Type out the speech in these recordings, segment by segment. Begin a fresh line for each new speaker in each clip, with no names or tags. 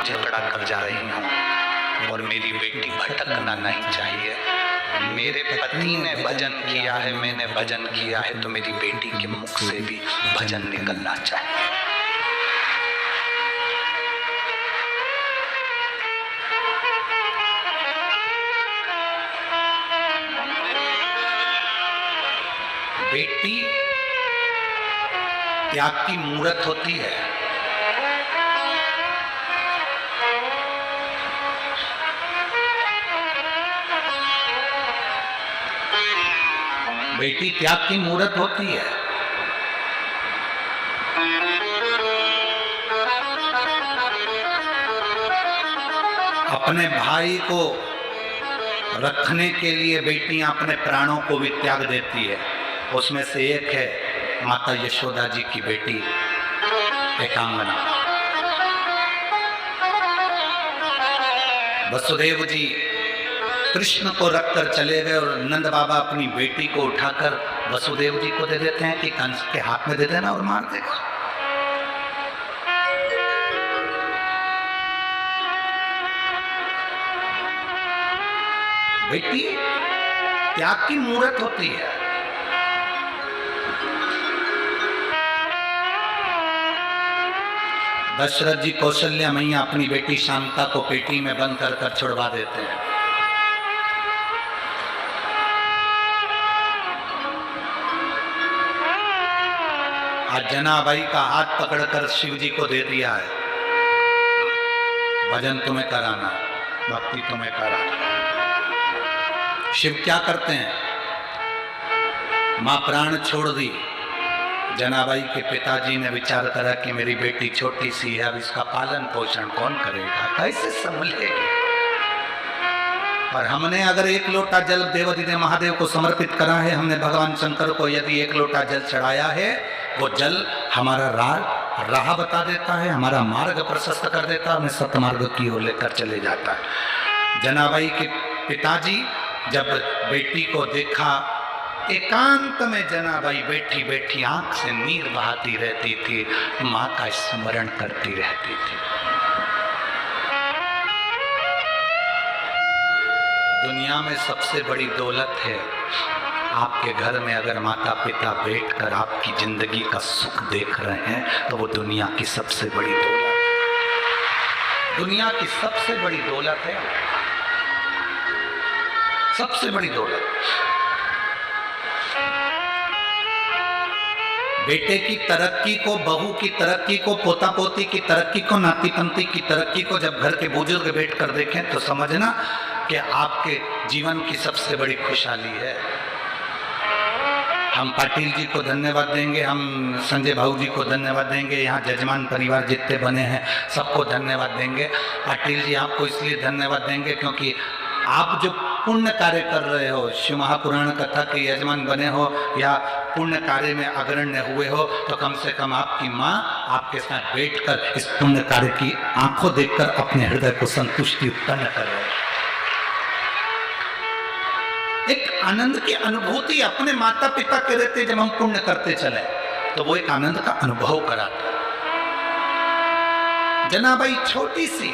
मुझे पड़ा कर जा रही हूँ और मेरी बेटी भटकना नहीं चाहिए। मेरे पति ने भजन किया है, मैंने भजन किया है, तो मेरी बेटी के मुख से भी भजन निकलना चाहिए। बेटी त्याग की मूरत होती है। बेटी त्याग की मूरत होती है। अपने भाई को रखने के लिए बेटियां अपने प्राणों को भी त्याग देती है। उसमें से एक है माता यशोदा जी की बेटी एकांगना। वसुदेव जी कृष्ण को रखकर चले गए और नंद बाबा अपनी बेटी को उठाकर वसुदेव जी को दे देते हैं कि कंस के हाथ में दे देना और मार देगा। बेटी त्याग की मूरत होती है। दशरथ जी कौशल्या मैया अपनी बेटी शांता को पेटी में बंद कर छुड़वा देते हैं। आज जनाबाई का हाथ पकड़कर शिव जी को दे दिया है। भजन तुम्हें कराना, भक्ति तुम्हें कराना। शिव क्या करते हैं? मां प्राण छोड़ दी। जनाबाई के पिताजी ने विचार करा कि मेरी बेटी छोटी सी है, अब इसका पालन पोषण कौन करेगा, कैसे संभलेगी। और हमने अगर एक लोटा जल देवाधिदेव महादेव को समर्पित करा है, हमने भगवान शंकर को यदि एक लोटा जल चढ़ाया है, वो जल हमारा राह बता देता है, हमारा मार्ग प्रशस्त कर देता है, हमें सतमार्ग की ओर लेकर चले जाता है। जनाबाई के पिताजी जब बेटी को देखा, एकांत में जनाबाई बैठी बैठी आंख से नीर बहाती रहती थी, मां का स्मरण करती रहती थी। दुनिया में सबसे बड़ी दौलत है आपके घर में अगर माता पिता बैठकर आपकी जिंदगी का सुख देख रहे हैं, तो वो दुनिया की सबसे बड़ी दौलत, दुनिया की सबसे बड़ी दौलत है, सबसे बड़ी दौलत। बेटे की तरक्की को, बहू की तरक्की को, पोता पोती की तरक्की को, नाती पंती की तरक्की को जब घर के बुजुर्ग बैठकर देखें तो समझना कि आपके जीवन की सबसे बड़ी खुशहाली है। हम पाटिल जी को धन्यवाद देंगे, हम संजय भाऊ जी को धन्यवाद देंगे, यहाँ जजमान परिवार जितने बने हैं सबको धन्यवाद देंगे। पाटिल जी आपको इसलिए धन्यवाद देंगे क्योंकि आप जो पुण्य कार्य कर रहे हो, शिव महापुराण कथा के यजमान बने हो या पुण्य कार्य में अग्रण्य हुए हो, तो कम से कम आपकी माँ आपके साथ बैठकर इस पुण्य कार्य की आंखों देखकर अपने हृदय को संतुष्टि उत्पन्न कर रहे हो। एक आनंद की अनुभूति अपने माता पिता के रहते जब हम पुण्य करते चले तो वो एक आनंद का अनुभव कराता। जनाबाई छोटी सी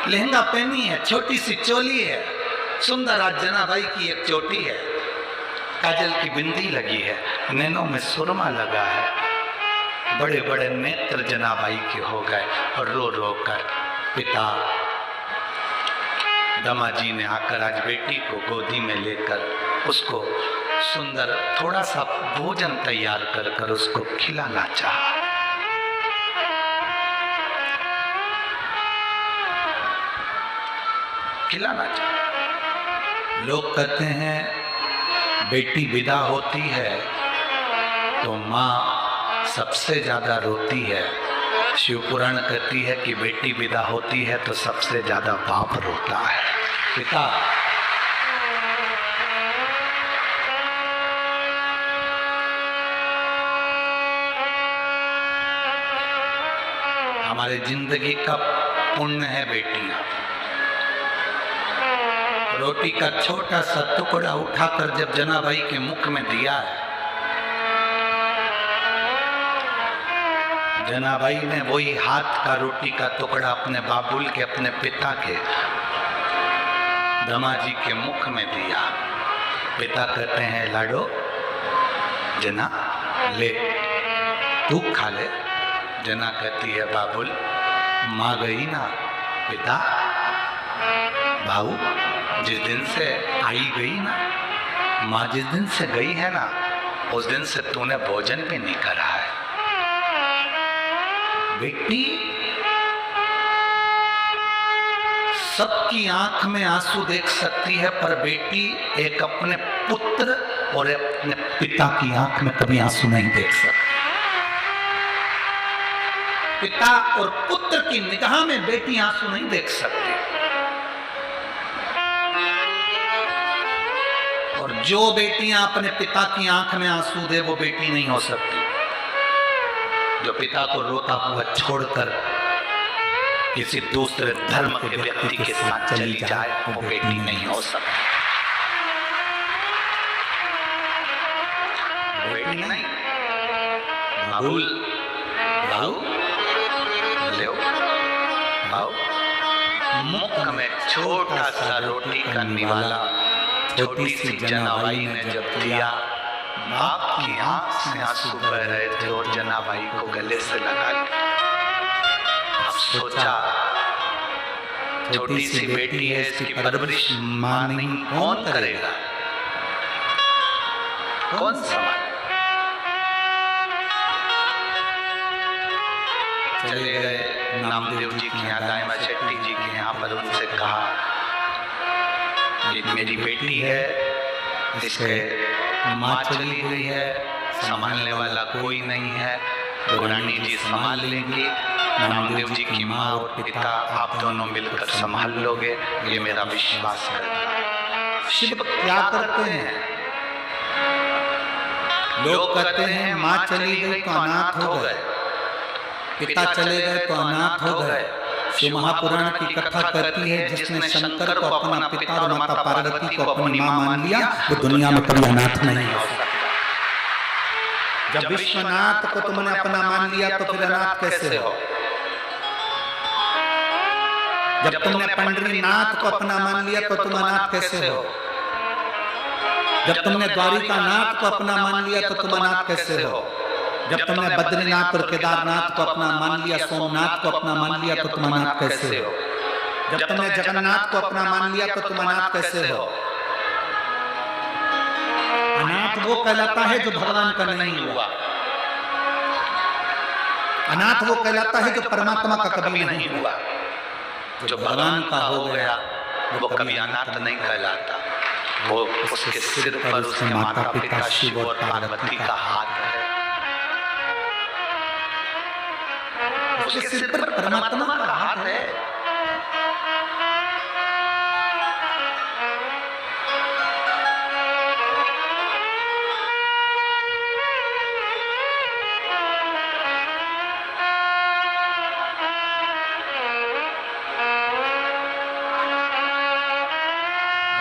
लहंगा पहनी है, छोटी सी चोली है, सुंदर। आज जनाबाई की एक चोटी है, काजल की बिंदी लगी है, नैनों में सुरमा लगा है, बड़े बड़े नेत्र जनाबाई के हो गए और रो रो कर पिता दमाजी ने आकर आज बेटी को गोदी में लेकर उसको सुंदर थोड़ा सा भोजन तैयार कर कर उसको खिलाना चाहा। खिलाना चाहा। लोग कहते हैं बेटी विदा होती है तो माँ सबसे ज्यादा रोती है। शिव पुराण कहती है कि बेटी विदा होती है तो सबसे ज्यादा बाप रोता है, पिता। हमारे जिंदगी का पुण्य है बेटियां। रोटी का छोटा सा टुकड़ा उठाकर जब जनाबाई के मुख में दिया है, जनाबाई ने वही हाथ का रोटी का टुकड़ा अपने बाबुल के, अपने पिता के दमाजी के मुख में दिया। पिता कहते हैं लाडो जना ले, तू खा ले। जना कहती है बाबुल माँ गई ना। पिता भाऊ जिस दिन से आई गई ना, माँ जिस दिन से गई है ना, उस दिन से तूने भोजन भी नहीं करा है। बेटी सबकी आंख में आंसू देख सकती है, पर बेटी एक अपने पुत्र और अपने पिता की आंख में कभी आंसू नहीं देख सकती। पिता और पुत्र की निगाह में बेटी आंसू नहीं देख सकती। और जो बेटियां अपने पिता की आंख में आंसू दे वो बेटी नहीं हो सकती। जो पिता को रोता हुआ छोड़कर किसी दूसरे धर्म के व्यक्ति के साथ चली जाए वो बेटी नहीं हो सकती। बेटी नहीं। बाबुल भाऊ ले भाऊ, मुख में छोटा सा रोटी करने वाला छोटी सी जनाबाई ने जब दिया, बाप की आंख से आंसू बह रहे थे और जनाबाई को गले से लगा लिया। अब सोचा छोटी सी बेटी है, इसकी परवरिश मां नहीं कौन करेगा, कौन संभालेगा। चले गए नामदेव जी के यहाँ, दायमा शेट्टी जी के यहाँ पर। उनसे कहा ये मेरी बेटी है, इसके माँ चली गई है, संभालने वाला कोई नहीं है, रानी जी संभाल लेंगी। नामदेव जी की माँ और पिता आप दोनों मिलकर संभाल लोगे, ये मेरा विश्वास करना। शिव क्या करते हैं? लोग कहते हैं माँ चली गई तो अनाथ हो गए, पिता चले गए तो अनाथ हो गए। शिव महापुराण की कथा कहती है जिसने शंकर को अपना पिता और माता पार्वती को अपनी मां मान लिया वो दुनिया में कभी अनाथ नहीं हो सकता। जब विश्वनाथ को तुमने अपना मान लिया तो फिर अनाथ कैसे हो? जब तुमने पंडरीनाथ को अपना मान लिया तो तुम अनाथ कैसे हो? जब तुमने द्वारिकानाथ को अपना मान लिया तो तुम अनाथ कैसे हो? जब तुमने बद्रीनाथ और केदारनाथ को अपना मान लिया, सोमनाथ को अपना मान लिया तो तुम अनाथ कैसे हो? जब तुमने जगन्नाथ को अपना मान लिया तो तुम अनाथ कैसे हो? अनाथ वो कहलाता है जो भगवान का नहीं हुआ। अनाथ वो कहलाता है जो परमात्मा का कभी नहीं हुआ। जो भगवान का हो गया वो कभी अनाथ नहीं कहलाता। वो उसके सिर पर उसके माता पिता शिव और पार्वती का हाथ है, उसके सिर पर परमात्मा का हाथ है।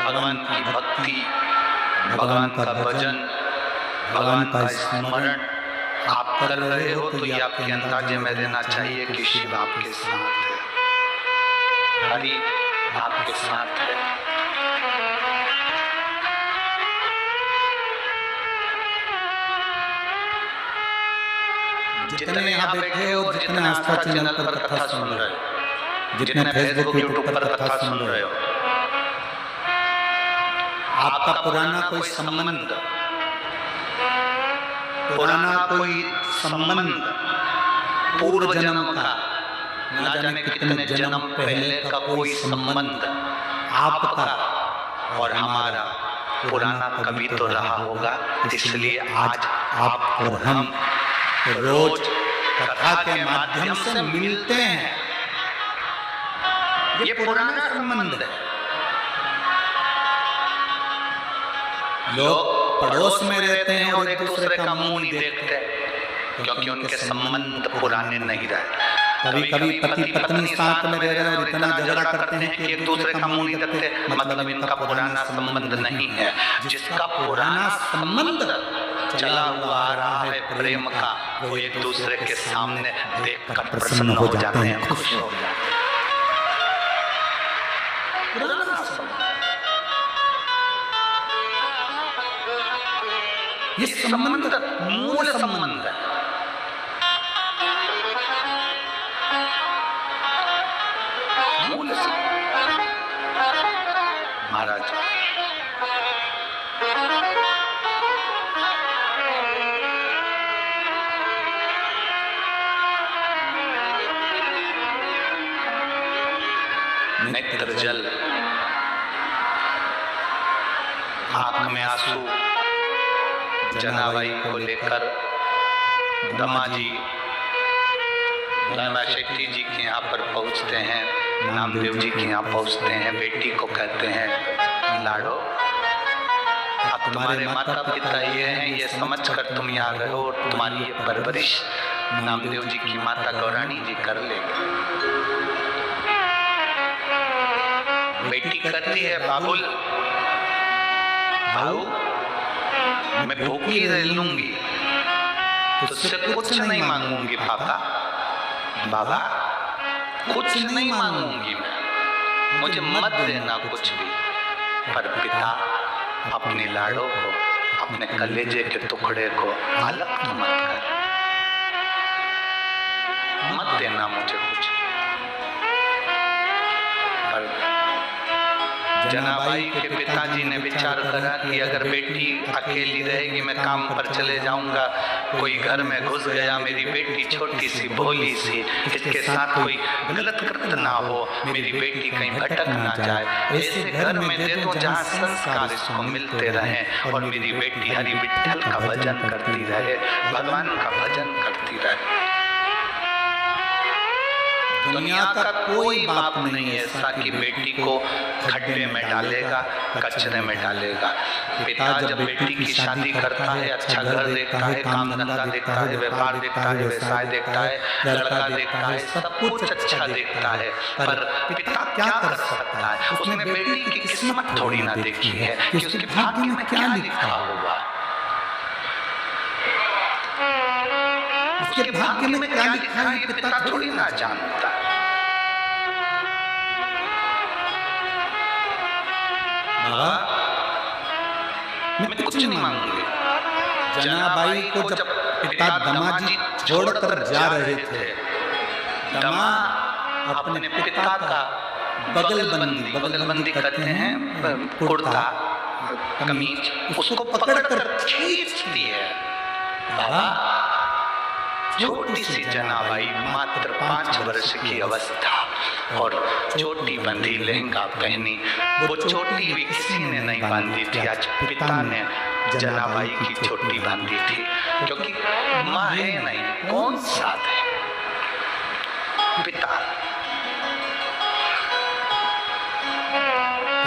भगवान की भक्ति, भगवान का भजन, भगवान का स्मरण आप कर रहे हो तो ये आपके अंदाजे में रहना चाहिए कि शिव आपके साथ है, हरि आपके साथ है। जितने यहाँ बैठे हो, जितने आस्था चैनल पर कथा सुन रहे हो, जितने फेसबुक यूट्यूब पर कथा सुन रहे हो, आपका पुराना कोई संबंध, पुराना कोई संबंध पूर्व जन्म का, ना जाने कितने जन्म पहले का कोई संबंध आपका और हमारा पुराना कभी तो रहा होगा। इसलिए आज आप और हम रोज कथा के माध्यम से मिलते हैं। ये पुराना संबंध है। लोग पड़ोस में रहते हैं और एक दूसरे का मुंह नहीं देखते क्योंकि उनके संबंध पुराने नहीं रहे। कभी कभी पति पत्नी साथ में रह रहे हैं और इतना झगड़ा करते हैं कि एक दूसरे का मुंह नहीं देखते, मतलब इनका पुराना संबंध नहीं है। जिसका पुराना संबंध चला हुआ आ रहा है प्रेम का, वो एक दूसरे के सामने देखकर प्रसन्न हो जाते हैं, खुश हो जाते हैं। पुराना संबंध, ये संबंध मूल संबंध है। मूल संबंध। महाराज नेत्र जल, आंख में आंसू, जनाबाई को लेकर दमाजी लाला शेट्टी जी के यहाँ पर पहुँचते हैं, नामदेव जी के यहाँ पहुँचते हैं। बेटी को कहते हैं, लाडो अब तुम्हारे माता पिता ये हैं, ये समझकर तुम यहाँ रहे हो, और तुम्हारी ये परवरिश नामदेव जी की माता गौराणी जी कर लेगी। बेटी कहती है, बाबुल भाऊ मैं भूखी रह लूंगी, तुझसे कुछ नहीं मांगूंगी पापा, बाबा कुछ नहीं मांगूंगी मैं, मुझे मत देना कुछ भी। पर पिता अपने लाडो को, अपने कलेजे के टुकड़े को अलग मत कर, मत देना मुझे कुछ। जनाबाई के पिताजी ने विचार करा कि अगर बेटी अकेली रहेगी, मैं काम पर चले जाऊंगा, कोई घर में घुस गया, मेरी बेटी छोटी सी भोली सी, इसके साथ कोई गलत कृत्य ना हो, मेरी बेटी कहीं भटक ना जाए, ऐसे घर में दे दो जहाँ संस्कार इसको मिलते रहें और मेरी बेटी हरि विठ्ठल का भजन करती रहे, भगवान का भजन करती रहे। दुनिया का कोई बाप नहीं ऐसा कि बेटी को खड्डे में डालेगा, कचरे में डालेगा। पिता जब बेटी की शादी करता है, अच्छा घर देखता है, काम धंधा देखता है, व्यापार देखता है, व्यवसाय देखता है, लड़का देखता है, सब कुछ अच्छा देखता है, पर पिता क्या कर सकता है? उसने बेटी की किस्मत थोड़ी ना देखी है कि उसके भाग्य में क्या लिखा हुआ, उसके भाग्य में क्या लिखा है पिता थोड़ी ना जानता। बाबा मैं कुछ नहीं मांगूंगी। जनाबाई को जब पिता दमाजी छोड़कर जा रहे थे, दमा अपने पिता का बगलबंदी कहते हैं, कुर्ता कमीज, उसको पकड़कर खींच दिए। बाबा छोटी सी जनाबाई, मात्र 5 वर्ष की अवस्था, और चोटी बंधी, लहंगा पहनी। वो चोटी भी किसी ने नहीं बांधी थी, आज पिता ने जनाबाई की चोटी बांधी थी, क्योंकि माँ है नहीं, कौन साथ है? पिता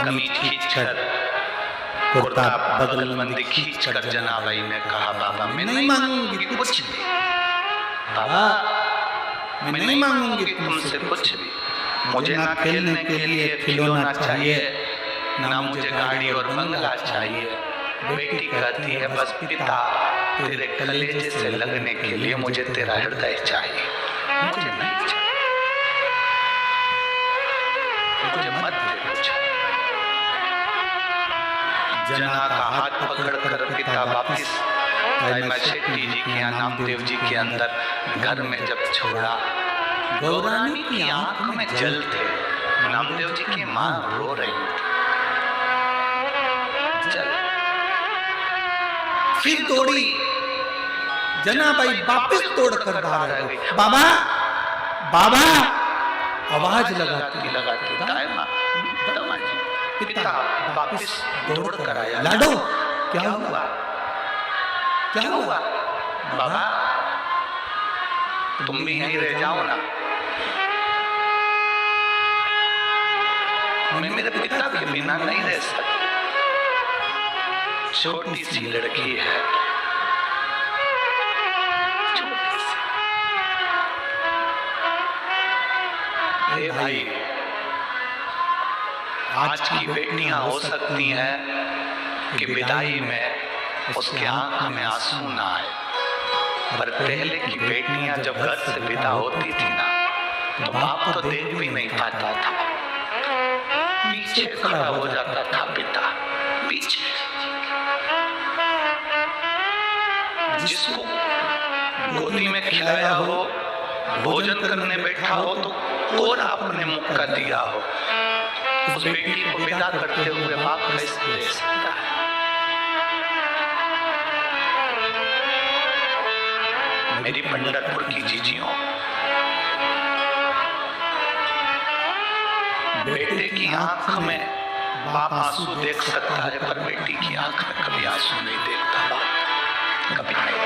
कमीज खींचकर, कुर्ता बगलबंदी खींचकर जनाबाई ने कहा, बाबा मैं नहीं मांगूंगी कुछ भी, बाबा मैं नहीं मांगूंगी तुमसे कुछ भी, मुझे ना खेलने के लिए खिलौना चाहिए, ना मुझे गाड़ी और बंगला चाहिए। बेटी कहती है, बस पिता तेरे कलेजे से लगने के लिए मुझे तेरा हृदय चाहिए, मुझे नहीं चाहिए, मुझे मत दे कुछ। जना का हाथ पकड़कर पिता वापिस लाला शेट्टी जी के यहाँ, नामदेव जी के अंदर घर में जब छोड़ा, गौराणी की आंख में जल थे, नामदेव जी की मां रो रही थी। जल फिर दौड़ी, जनाबाई वापस दौड़कर बाहर आ गई। बाबा बाबा आवाज लगाती दमाजी, पिता वापस दौड़कर आया। लाडो क्या हुआ, क्या हुआ? बाबा तुम भी यहीं रह जाओ ना, मैं मेरे पिता के बिना नहीं रह सकती, छोटी सी लड़की है, छोटी सी। ए भाई, आज की बेटियां हो सकती हैं कि विदाई में उसके आंख में आंसू ना आए, पर पहले की बेटियां जब घर से विदा होती थी ना, तो बाप तो देख भी नहीं पाता था, पीछे खड़ा हो जाता था पिता, पीछे। जिसको गोदी में खिलाया हो, भोजन करने बैठा हो, तो और आपने मुक्का दिया हो, उस बेटी को विदा करते हुए बाप कैसे दे सकता है? मेरी पंढरपुर की जीजियों, बेटे की आंख में बाप आंसू देख सकता है, पर बेटी की आंख में कभी आंसू नहीं देखता बाप, कभी नहीं।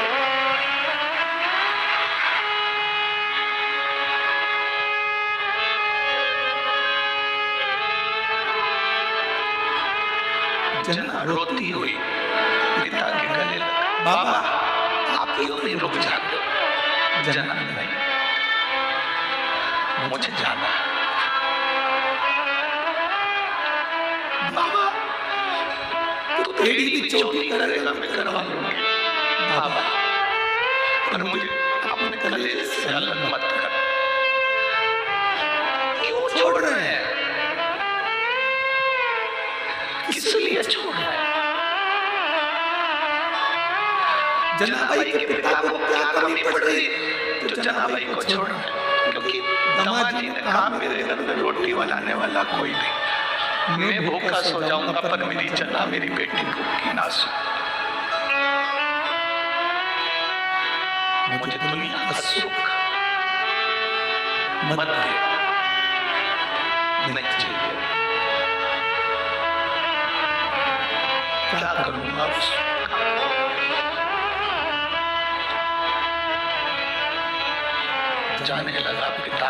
जना रोती हुई पिता के गले लगा, बाबा आप क्यों नहीं रुक जाते? जना नहीं, मुझे जाना है। बाबा तू तेरी भी चोटी करेगा, मैं करवा लूंगी बाबा, पर मुझे अपने कलेजे से अलग मत कर। क्यों छोड़ रहे हैं? किस लिए छोड़ रहे हैं? जनाबाई के पिता को क्या कमी पड़ रही जो जनाबाई को छोड़ रहे हैं? क्योंकि दामाजी ने कहा मेरे घर में रोटी बनाने वाला कोई नहीं, मैं भूखा सो जाऊंगा, पर मेरी जना मेरी बेटी भूखी ना सो। मुझे दुनिया का सुख मत दे, नहीं चाहिए। क्या करूंगा उस जाने लगा पिता।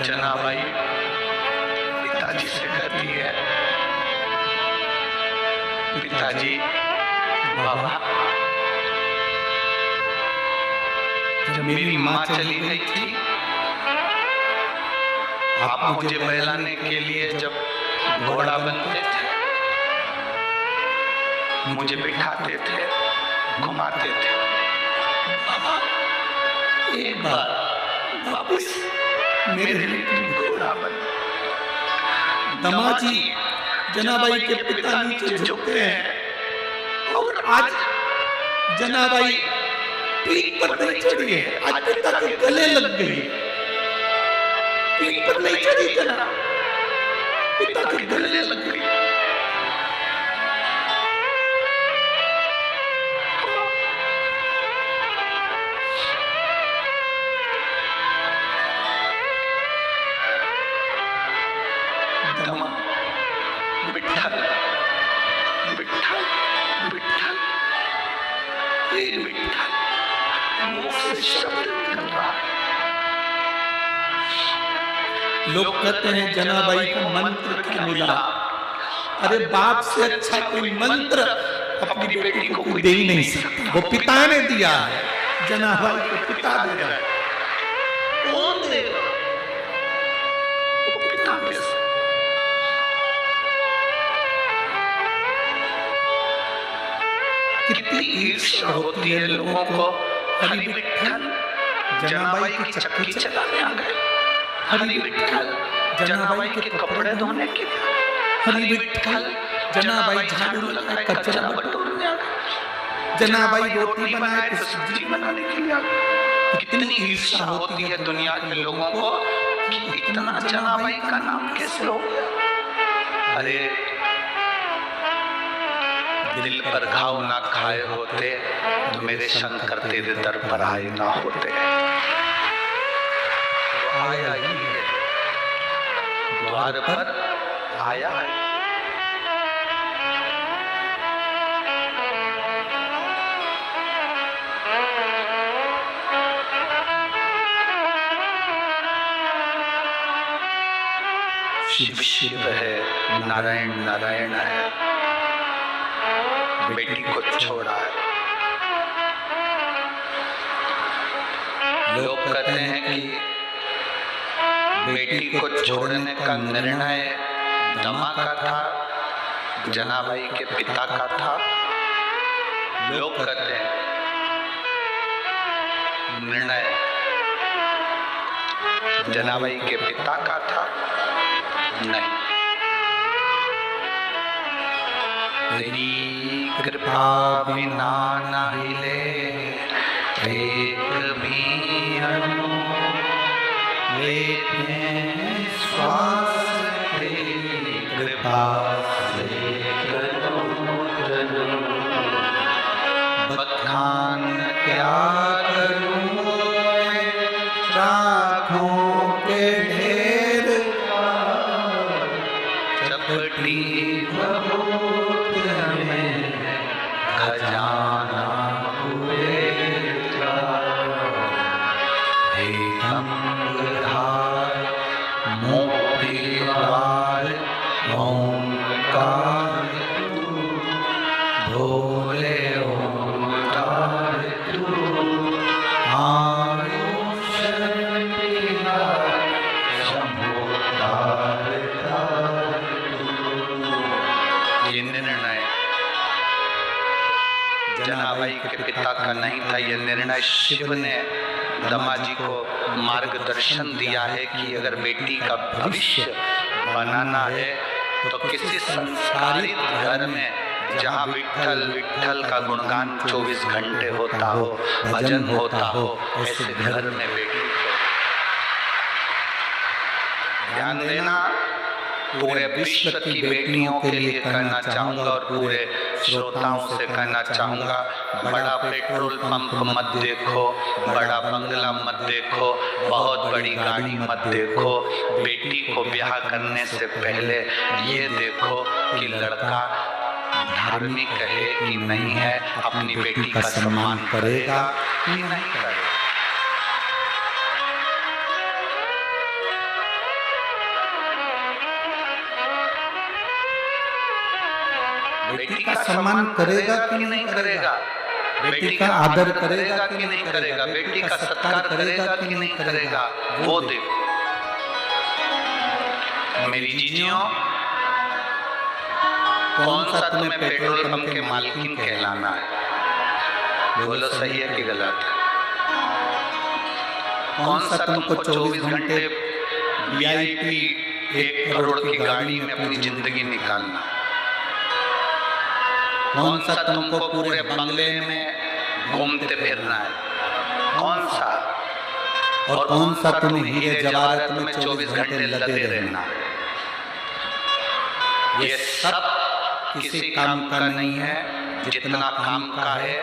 जनाबाई पिताजी से कहती है, पिताजी बाबा जब मेरी माँ चली गई थी, आप मुझे बहलाने के लिए जब घोड़ा बनते थे, मुझे बिठाते थे, घुमाते थे, बाबा एक बार वापस मेरे लिए घोड़ा बन। दामाजी जनाबाई के पिता नीचे झुकते हैं और आज जनाबाई पीठ पर नहीं चढ़ी है, आज पिता के गले लग गई। पीठ पर नहीं चढ़ी जना, पिता के गले लग गई। विठ्ठल विठ्ठल विठ्ठल, हे विठ्ठल, मुख से शब्द निकल रहा है। लोग कहते हैं जनाबाई को मंत्र क्या मिला? अरे बाप से अच्छा कोई मंत्र अपनी बेटी को कोई दे ही नहीं सकता, वो पिता ने दिया है। जनाबाई को पिता दे रहा है, कौन देगा? वो पिता दे सकता। कितनी ईर्ष्या होती है लोगों को। हरि विठ्ठल जनाबाई की चक्की चलाने आ गए, हरि विठ्ठल जनाबाई के कपड़े धोने के लिए, हरि विठ्ठल जनाबाई झाड़ू लगाए कचरा बटोरने आ गए, जनाबाई रोटी बनाए तो सब्जी बनाने के लिए आ गए। कितनी ईर्ष्या होती है दुनिया के लोगों को कि इतना जनाबाई का नाम कैसे हो गया। अरे दिल पर घाव ना खाए होते तो मेरे शंकर तेरे दर पर आए ना होते। तो आया ही है, द्वार पर आया है। शिव शिव है, नारायण नारायण है, बेटी को छोड़ा है। लोग कहते हैं कि बेटी को छोड़ने का निर्णय दमा का था, जनाबाई के पिता का था। लोग कहते हैं निर्णय जनाबाई के पिता का था? नहीं। तेरी कृपा बिना न हिले एक भी अणु, लेते श्वास तेरी कृपा से बखान क्या करूं राखों के ढेर, चपटी भभूत में खजाना हुए, हे गंगाधर मोतीबार ओंकार तू, भोले ओंकार तू, आयुष शंभोतार ये निर्णय जनाबाई के पिता का नहीं था। यह निर्णय शिव ने दमाजी को मार्गदर्शन दिया है कि अगर बेटी का भविष्य बनाना है तो किसी संस्कारित घर में जहाँ विठ्ठल विठ्ठल का गुणगान 24 घंटे होता हो, भजन होता हो, ऐसे घर में बेटी को ध्यान देना। पूरे विश्व की बेटियों के लिए कहना चाहूंगा और पूरे श्रोताओं से कहना चाहूंगा, बड़ा पेट्रोल पंप मत देखो, बड़ा बंगला मत देखो, बहुत बड़ी गाड़ी मत देखो। बेटी को ब्याह करने से पहले ये देखो कि लड़का धार्मिक है कि नहीं है, अपनी बेटी का सम्मान करेगा कि नहीं करेगा। बेटी का सम्मान करेगा कि नहीं करेगा, बेटी का आदर करेगा कि नहीं करेगा, बेटी का सत्कार करेगा कि नहीं करेगा, वो देखो। मेरी जीजियों, कौन सा तुम्हें पेट्रोल पंप के मालकिन कहलाना है? बोलो सही है कि गलत है? कौन सा तुमको 24 घंटे VIP 1 करोड़ की गाड़ी में अपनी जिंदगी निकालना? कौन सा तुमको पूरे बंगले में घूमते फिरना है? कौन सा? और कौन सा तुम्हें हीरे जवाहरात में 24 घंटे लगे रहना? ये सब किसी काम का नहीं है। जितना काम का है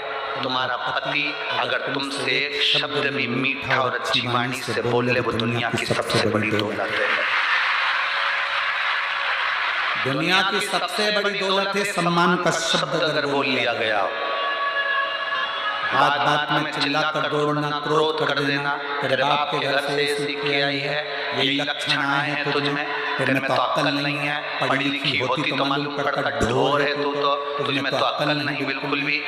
तुम्हारा पति अगर तुमसे एक शब्द भी मीठा और अच्छी वाणी से बोल ले, वो दुनिया की सबसे बड़ी दौलत है। दुनिया की सबसे बड़ी दौलत है सम्मान का शब्द अगर बोल लिया गया। बात बात में चिल्ला कर दौड़ना, क्रोध कर देना, तेरे बाप के घर से सीख के आई है, यही लक्षण आए हैं तुझमें, तेरे में तो अक्ल नहीं है, पढ़ी लिखी होती तो मालूम पड़ता ढोर है तू तो, तुझमें तो अक्ल नहीं बिल्कुल भी।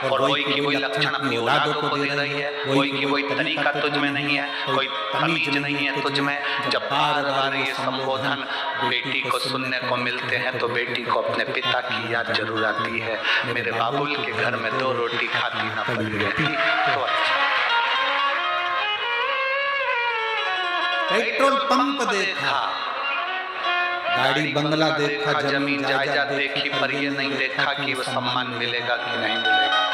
और वही की वही लक्षण अपनी औलादों को दे रही है, वही की वही तरीका तुझ में नहीं है, कोई तमीज नहीं है तुझ में। जब बार बार ये संबोधन बेटी को सुनने को मिलते हैं तो बेटी को अपने पिता की याद जरूर आती है। मेरे बाबुल के घर में 2 रोटी खाती ना पड़ी रहती तो अच्छा। पेट्रोल पंप देखा, गाड़ी बंगला देखा, जमीन जायदाद देखी, पर ये नहीं देखा कि वो सम्मान मिलेगा कि नहीं मिलेगा।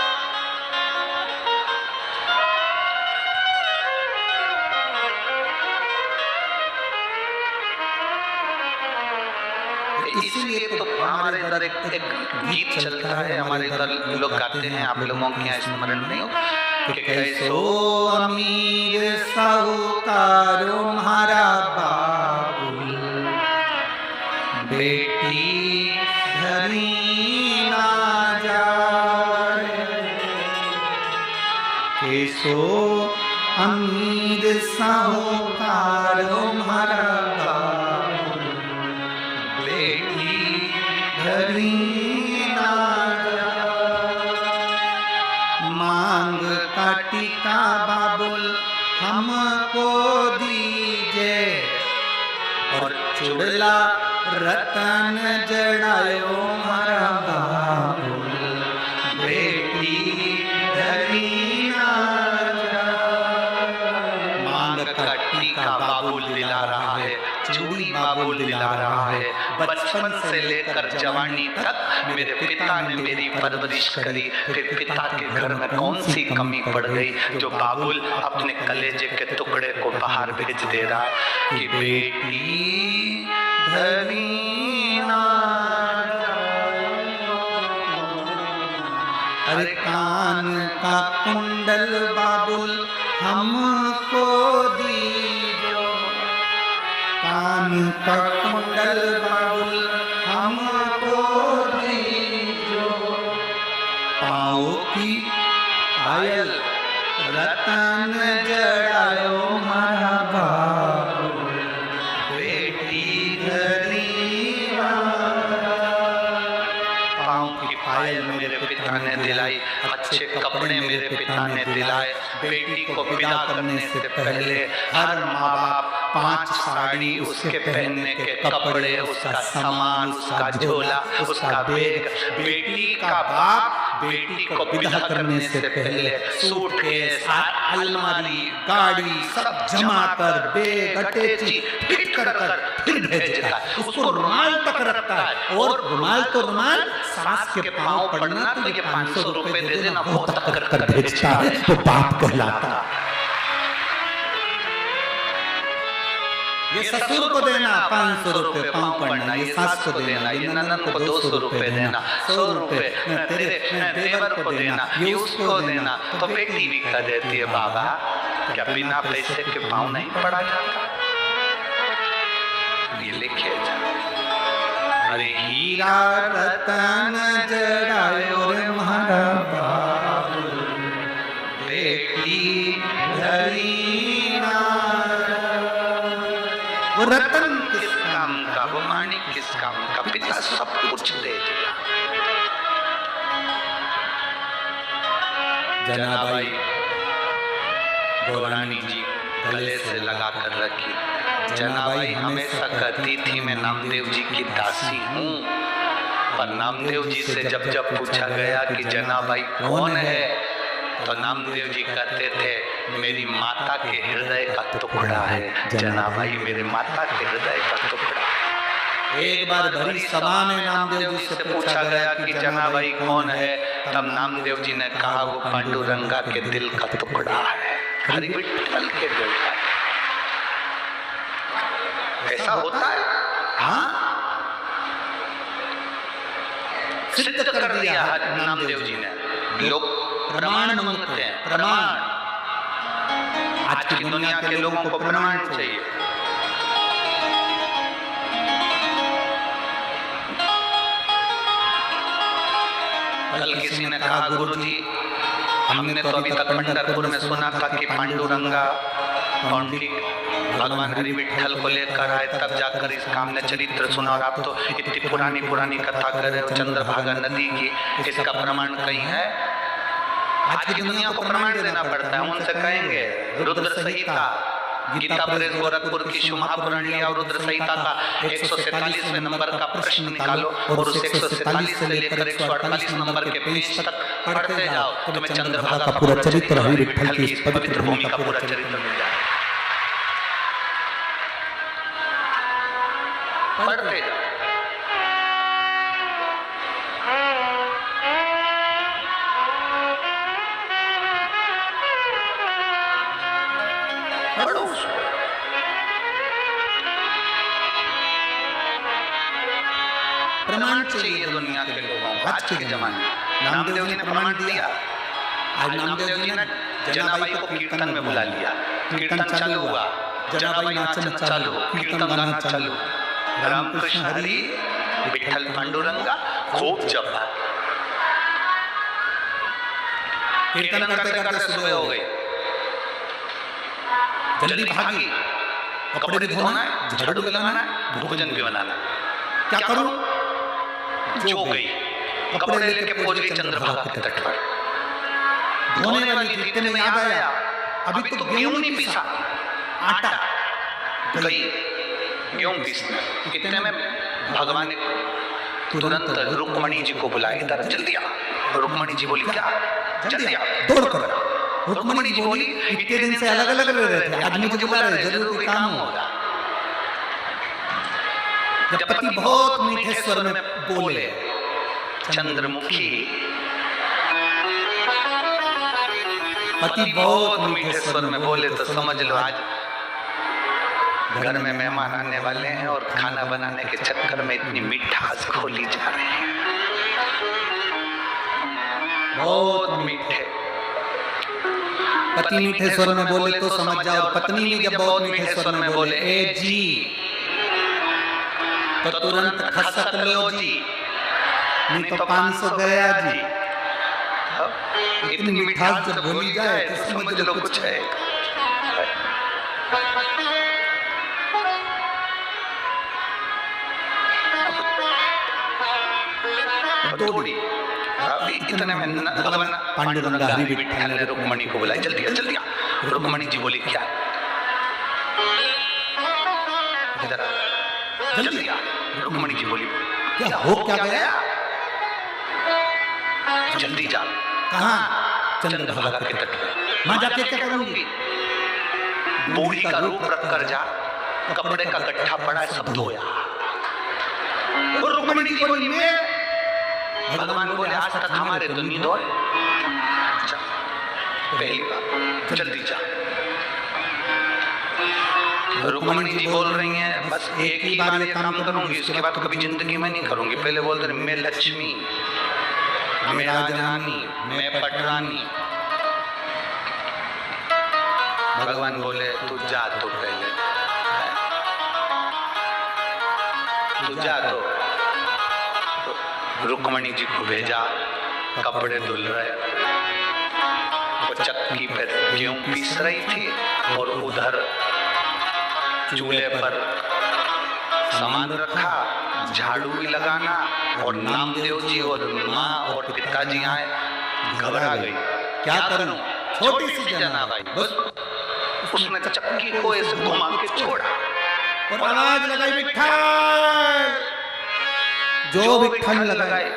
इसीलिए तो हमारे इधर एक गीत चलता है, हमारे इधर लोग गाते हैं, आप लोगों के यहाँ स्मरण नहीं हो कि कैसो अमीर साहूकारो हमारा बाबुल, बेटी धरी ना जाए। कैसो अमीर साहूकारो हमारा बाबुल, बेटी धरी ना जाए। मांग का टीका बाबुल हमको दीजिए, और चुड़ला रतन जड़ायो हमारा बाबुल, बेटी धरी ना जाए। चूड़ी बाबुल दिला रहा है। बचपन से लेकर जवानी तक मेरे पिता ने मेरी परवरिश करी, फिर पिता के घर में कौन सी कमी पड़ गई जो बाबुल अपने कलेजे के टुकड़े को बाहर भेज दे रहा है कि बेटी धनी ना अरे कान का कुंडल बाबुल हमको दीजो, कान का कुंडल बाबुल हमको दीजो, पाँव की पायल रतन जड़ायो मारा बाबुल, बेटी धनी पाँव की पायल मेरे पिता ने दिलाई, अच्छे कपड़े मेरे पिता ने दिलाए। बेटी को विदा करने से पहले हर माँ बाप 5 साड़ी, उसके पहनने के कपड़े, उसका सामान, उसका झोला, उसका बैग। बेटी का बाप बेटी को विदा करने से पहले सूटकेस, अलमारी, गाड़ी सब जमा कर बैग अटैची फिट कर फिर भेजता है। उसको रुमाल तक रखता है, और रुमाल तो रुमाल, सास के पाँव पड़ना तो ये 500 रुपए दे देना, वो तक कर भेजता है, तो बाप कहलाता है। ये ससुर को देना 500 रुपए पाँव पड़ना, ये सास को देना, ये ननद को 200 रुपए देना, 100 रुपए तेरे देवर को देना, ये उसको देना। तो बेटी भी कह देती है बाबा क्या बिना पैसे के पाँव नहीं पड़ा जाता? ये लिखे जा, अरे हीरा रतन जड़ायो रे मारा बाबुल, बेटी धनी ना। वो रतन किस काम का, वो माणिक किस काम का? पिता सब कुछ दे दिया। जनाबाई गौरानी जी गले से लगा कर रखी। जनाबाई हमेशा कहती थी मैं नामदेव जी की दासी हूँ, पर नामदेव जी से जब जब पूछा गया कि जनाबाई कौन है, तो नामदेव जी कहते थे मेरी माता के हृदय का टुकड़ा है। जनाबाई मेरे माता के हृदय का टुकड़ा। एक बार भरी सभा में नामदेव जी से पूछा गया कि जनाबाई कौन है, तब नामदेव जी ने कहा वो पांडुरंगा के दिल का टुकड़ा है, हरि विठ्ठल के दिल का। ऐसा होता है, हाँ, सिद्ध कर दिया नामदेव जी ने। लोग प्रमाण मांगते हैं, प्रमाण। आज की दुनिया के लोगों को प्रमाण चाहिए। कल किसी ने कहा गुरुजी हमने तो अभी तक पंढरपुर में सुना था कि पांडुरंगा पंडित भगवान हरि विठ्ठल को लेकर आए, तब जाकर इसका हमने चरित्र सुना, और आप तो इतनी पुरानी पुरानी कथा कर रहे हो चंद्रभागा नदी की, इसका प्रमाण कहीं है? आज की दुनिया को प्रमाण देना पड़ता है। उनसे कहेंगे रुद्र संहिता, गीता प्रेस गोरखपुर की शुभापुराण लिया और रुद्र संहिता का 147वें नंबर का प्रश्न निकालो, और उस 147 से लेकर 148 नंबर के पेज तक पढ़ते जाओ, तुम्हें चंद्रभागा का पूरा चरित्र हरि विठ्ठल की इस पवित्र भूमि का पूरा चरित्र मिल जाए। पढ़ते जाओ। प्रमाण चाहिए दुनिया के लोगों को। आज के जमाने में नामदेव जी ने प्रमाण दिया। आज नामदेव जी ने जनाबाई को कीर्तन में बुला लिया, कीर्तन चालू हुआ, जनाबाई नाचना चालू, कीर्तन गाना चालू, रामकृष्ण हरि विठ्ठल पांडुरंगा खूब जपा। कीर्तन करते करते सुबह हो गई, जल्दी भागी, कपड़े भी धोना है, झाड़ू भी लगाना है, भोजन भी बनाना है। क्या करूं? जो गई, कपड़े लेके पहुंच गई चंद्रभागा के तट पर। धोने वाली थी, इतने में याद आया अभी तो गेहूं नहीं पीसा, आटा। गई गेहूं पीसने, इतने में भगवान ने तुरंत रुक्मणी जी को बुलाया, इधर जल्दी आ। रुक्मणी जी बोली क्या? जल्दी आ, दौड़ कर। रुक्मणी जी बोली इतने दिन से अलग अलग रह रहे थे, आज मुझे बुला रहे, जरूर कोई काम होगा। जब पति बहुत मीठे स्वर में बोले, चंद्रमुखी, पति बहुत मीठे स्वर में बोले तो समझ लो आज घर में मेहमान आने वाले हैं और खाना बनाने के चक्कर में इतनी मिठास खोली जा रही है। बहुत मीठे, पति मीठे स्वर में बोले तो समझ जाओ। पत्नी भी जब बहुत मीठे स्वर में बोले ए जी, तो तुरंत खसक लो जी, नहीं तो 500 गया जी। इतनी मिठास जब बोली जाए तो समझ लो कुछ है। थोड़ी अभी इतने में भगवान पांडुरंग हरि विठल ने रुक्मणी को बुलाया, जल्दी जल्दी। रुक्मणी जी बोली क्या, इधर आ, जल्दी आ। रुक्मणी जी बोली क्या हो क्या गया, जल्दी जा। कहाँ? चंद्रभागा के तट पे। मां जाके क्या करूंगी? बूढ़ी का रूप रख कर जा, कपड़े का गट्ठा पड़ा है सब धोया। और रुक्मणी जी बोली मैं, भगवान बोले आज तक हमारे तो नहीं धोए। पहली बात जल्दी जा। रुक्मणी जी बोल रही हैं बस एक ही बार ये काम करूंगी, इसके बाद कभी जिंदगी में नहीं करूंगी। पहले बोल रही मैं लक्ष्मी, मैं राजरानी, मैं पटरानी। भगवान बोले तू जा, तो पहले तू जा। तो रुक्मणी जी को भेजा, कपड़े धुल रहे, वो चक्की पर गेहूं पीस रही थी और उधर चूल्हे पर सामान रखा, झाड़ू भी लगाना। और नामदेव जी और माँ और पिताजी आए, घबरा गई क्या करूं, छोटी सी जनाब आई, बस उसने चक्की को ऐसे घुमा के छोड़ा और आवाज लगाई विठ्ठल। जो विठ्ठल लगाए,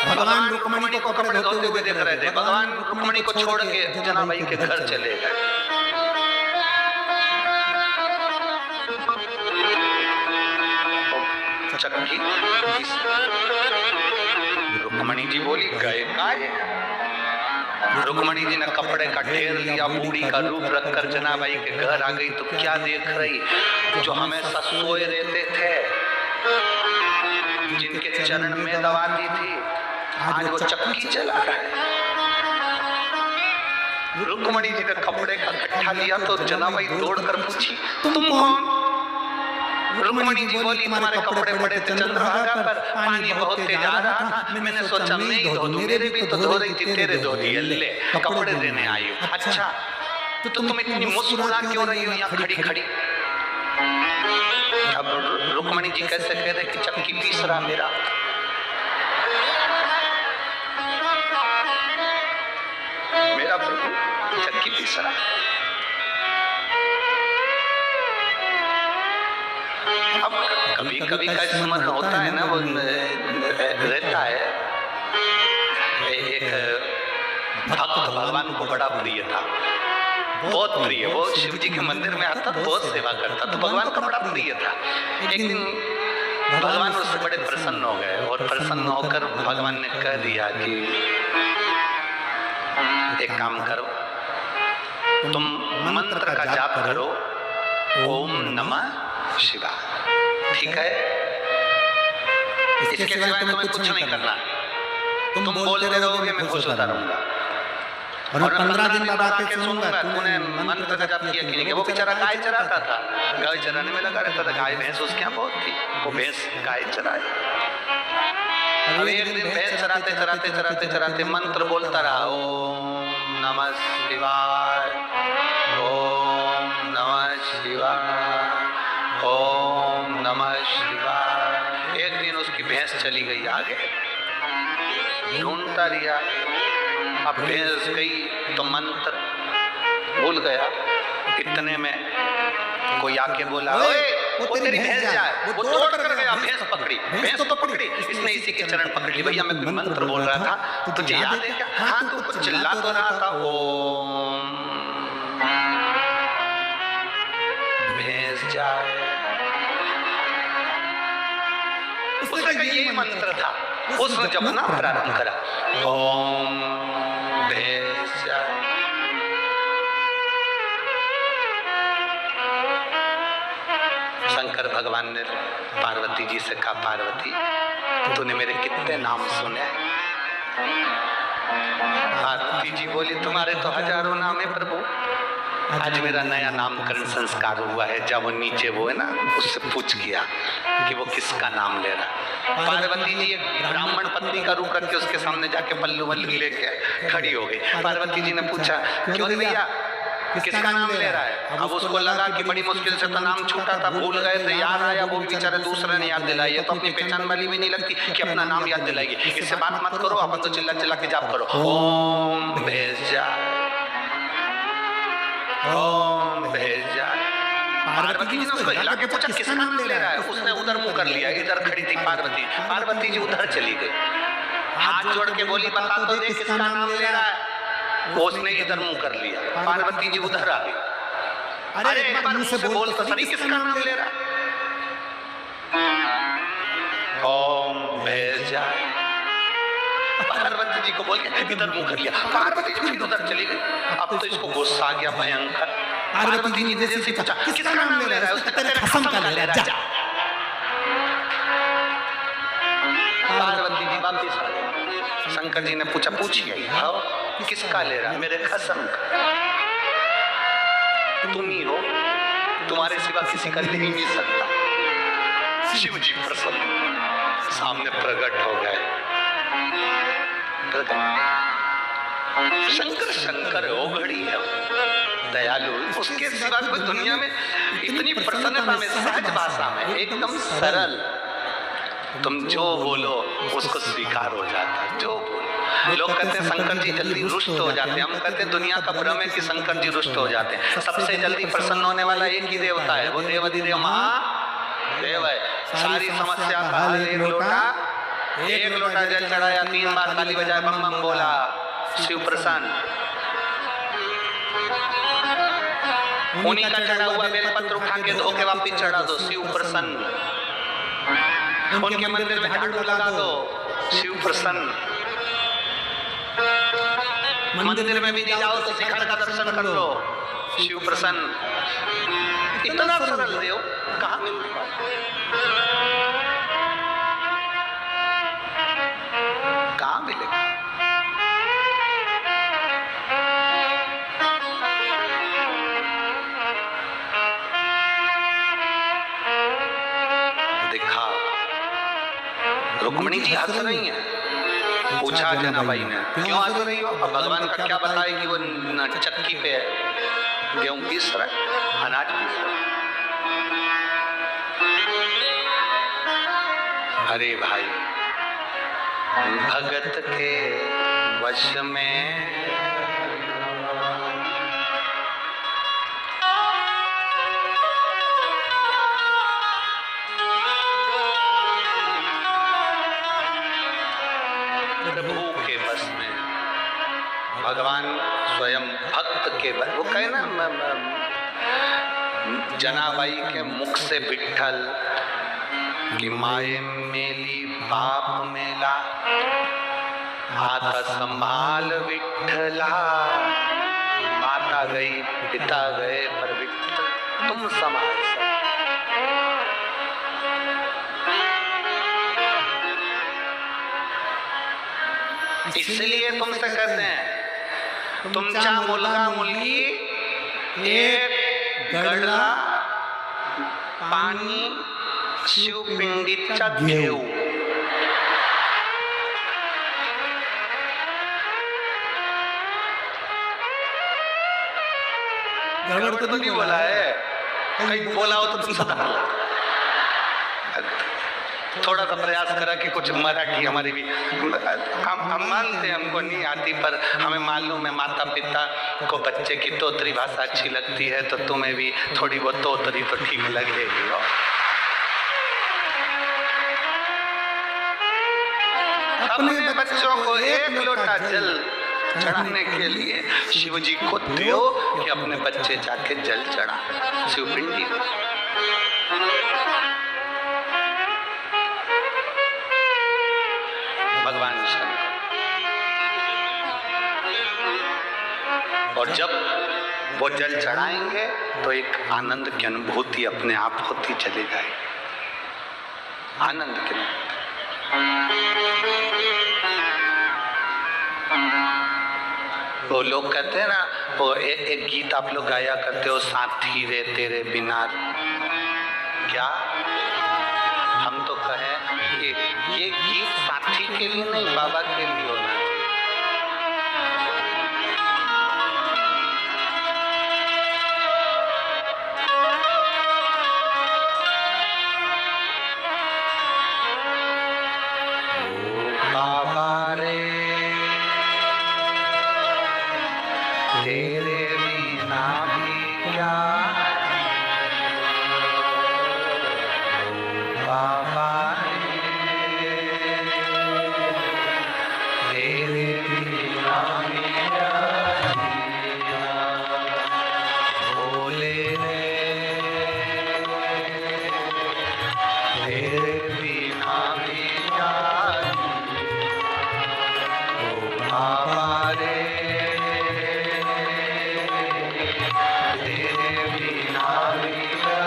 भगवान रुक्मणी को कपड़े धोते हुए देख रहे थे। भगवान रुक्मणी को छोड़ के जनाबाई के घर चले गए। चक्की रुक्मणी जी बोली गए काय? रुक्मणी जी ने कपड़े का ढेर लिया, बूढ़ी का रूप रखकर जनाबाई के घर आ गई। तो क्या देख रही, जो हमेशा सोए रहते थे, जिनके चरण में दवा दी थी, आज वो चक्की चला रहा है। रुक्मणी जी ने कपड़े का गट्ठा लिया तो जनाबाई दौड़कर पूछी तुम कौन? रुक्मणी जी बोली तुम्हारे कपड़े पड़े थे चंद्रभागा पर, पानी बहुत तेज आ रहा था, मैंने सोचा मैं ही धो दूं, मेरे भी तो धो रही थी, तेरे धो दिए, ले कपड़े देने आई हूं। अच्छा तो तुम इतनी मुस्कुरा क्यों रही हो यहाँ खड़ी खड़ी? अब रुक्मणी जी कैसे कह रहे कि चक्की पीस रहा मेरा। मेरा प्रभु चक्की पीस रहा। अब कभी कभी का स्मरण होता है ना, वो रहता है। एक भक्त भगवान को बड़ा प्रिय था, बहुत प्रिय। वो शिव जी के मंदिर में आता, बहुत सेवा करता, तो भगवान का बड़ा प्रिय था। एक दिन भगवान उससे बड़े प्रसन्न हो गए और प्रसन्न होकर भगवान ने कह दिया कि एक काम करो, तुम मंत्र का जाप करो, ओम नमः शिवाय, ठीक है? इसके सिवाय तुम्हें कुछ नहीं करना। तुम बोलते रहोगे मैं खुश होता रहूंगा और 15 दिन बाद आके सुनूंगा तूने मंत्र का जाप किया कि नहीं। वो बेचारा गाय चराता था, गाय चराने में लगा रहता था। गाय भैंस उसके यहाँ बहुत थी, वो भैंस गाय चराए। अब एक दिन भैंस चराते चराते चराते चराते मंत्र बोलता रहा, ओम नमः शिवाय, ओम नमः शिवाय, ओम नमः शिवाय। एक दिन उसकी भैंस चली गई आगे, ढूंढता रहा। अब भैंस गई तो मंत्र भूल गया। इतने में कोई आके बोला, ओए वो तेरी भैंस जाए। वो दौड़ कर गया, भैंस पकड़ी, भैंस तो पकड़ी, इसने इसी के चरण पकड़ ली। भैया मैं मंत्र बोल रहा था, तुझे याद है क्या? हाँ तू कुछ चिल्ला तो रहा था, ओम भैंस जाए। उसका यही मंत्र था, उसने जपना प्रारंभ करा। ओम भेषज। शंकर भगवान ने पार्वती जी से कहा, पार्वती तूने मेरे कितने नाम सुने? पार्वती जी बोली, तुम्हारे तो हजारों नाम है प्रभु, आज मेरा नया नामकरण संस्कार हुआ है। जब वो नीचे वो है ना, उससे पूछ किया कि वो किसका नाम ले रहा। पार्वती जी एक ब्राह्मण पत्नी का रूप रख के उसके सामने जाके पल्लू वल्लू लेके खड़ी हो गई। पार्वती जी ने पूछा, क्यों रे भैया किसका नाम ले रहा है? अब उसको लगा कि बड़ी मुश्किल से तो नाम छूटा था, भूल गए थे, याद आया, वो बेचारे दूसरे ने याद दिलाई। ये तो अपनी पहचान वाली भी नहीं लगती कि अपना नाम याद दिलाएगी। इससे बात मत करो, अपन तो चिल्ला चिल्ला के जाप करो। ओम भेषज, ओम भेषज। पार्वती जी ने उसको हिला के पूछा, किसका नाम ले रहा है? उसने उधर मुंह कर लिया, इधर खड़ी थी पार्वती। पार्वती जी उधर चली गई, हाथ जोड़ के बोली, बता तो दे किसका नाम ले रहा है? उसने इधर मुंह कर लिया, पार्वती जी उधर आ गई। अरे एक बार मुंह से बोल तो सही, किसका नाम ले रहा? ओम भेषज। पार्वती जी को बोल के इधर मुंह कर लिया, पार्वती जी उधर चली गई। अब तो इसको गुस्सा आ गया भयंकर। पार्वती जी ने जैसे पूछा, किसका नाम ले रहा है? उसने तेरे कसम का ले रहा है, जा। पार्वती जी वापस आ गई। शंकर जी ने पूछा, पूछिए हाँ किसका ले रहा है? मेरे कसम का, तुम ही हो, तुम्हारे सिवा किसी का ले ही नहीं सकता। शिव जी प्रसन्न सामने प्रकट हो गए। शंकर शंकर हो, घड़ी है, दयालु, उसके सिवा कोई दुनिया में इतनी प्रसन्नता में, सहज भाषा में, एकदम सरल, तुम जो बोलो उसको स्वीकार हो जाता है। जो बोलो, लोग कहते हैं शंकर जी जल्दी रुष्ट हो जाते हैं, हम कहते हैं दुनिया का भ्रम है कि शंकर जी रुष्ट हो जाते हैं। सबसे जल्दी प्रसन्न होने वाला एक ही देवता है, वो देवाधिदेव महादेव है। सारी समस्या का हल एक लोटा जल चढ़ाया, 3 बार ताली बजाए, बम बम बोला, शिव प्रसन्न। उन्हीं का चढ़ा हुआ बेलपत्र उठा के धो के वापिस चढ़ा दो, शिव प्रसन्न। उनके मंदिर में झाड़ू लगा दो, शिव प्रसन्न। मंदिर में भी नहीं जाओ तो शिखर का दर्शन कर लो, शिव प्रसन्न। इतना सरल देव कहाँ मिलता? कहाँ मिलेगा? देखा रुक्मिणी जी हंस रही हैं। पूछा जनाबाई ने, क्यों हंस रही हो? अब भगवान का क्या बताए कि वो चक्की पे गेहूं पीस रहा है, अनाज पीस रहा है। अरे भाई, भगत के वश में प्रभु के बस में, भगवान स्वयं भक्त के बस। वो कहे ना, जनाबाई के मुख से विठ्ठल कि माए मेली बाप मेला, हाथ संभाल विठ्ठला। माता गई, पिता गए, पर विठ्ठल तुम संभाल सकते। इसलिए तुमसे कहते हैं, तुमचा मुलगा मुलगी एक गडला पाणी शिवपिंडीचा घेऊ। गड़बड़ तो नहीं बोला है, कहीं बोला हो तो तुम सुधार। थोड़ा सा प्रयास करा कि कुछ मराठी हमारी भी, हम मानते हैं हमको नहीं आती, पर हमें मालूम है माता पिता को बच्चे की तोतरी भाषा अच्छी लगती है, तो तुम्हें भी थोड़ी बहुत तोतरी तो ठीक लगेगी। अपने बच्चों को एक लोटा जल चढ़ाने के लिए शिव जी को दो कि अपने बच्चे जाके जल चढ़ा शिवपिंडी। और जब वो जल चढ़ाएंगे तो एक आनंद की अनुभूति अपने आप होती चली जाएगी, आनंद की अनुभूति। वो लोग कहते हैं ना, वो एक गीत आप लोग गाया करते हो, साथी रे तेरे बिना, क्या हम तो कहें कि ये गीत साथी के लिए नहीं, बाबा के लिए होना है। बाबा रे तेरे बिना भी क्या, बाबा तेरे बिना भी क्या, भोले रे तेरे बिना भी क्या, बाबा रे तेरे बिना भी क्या,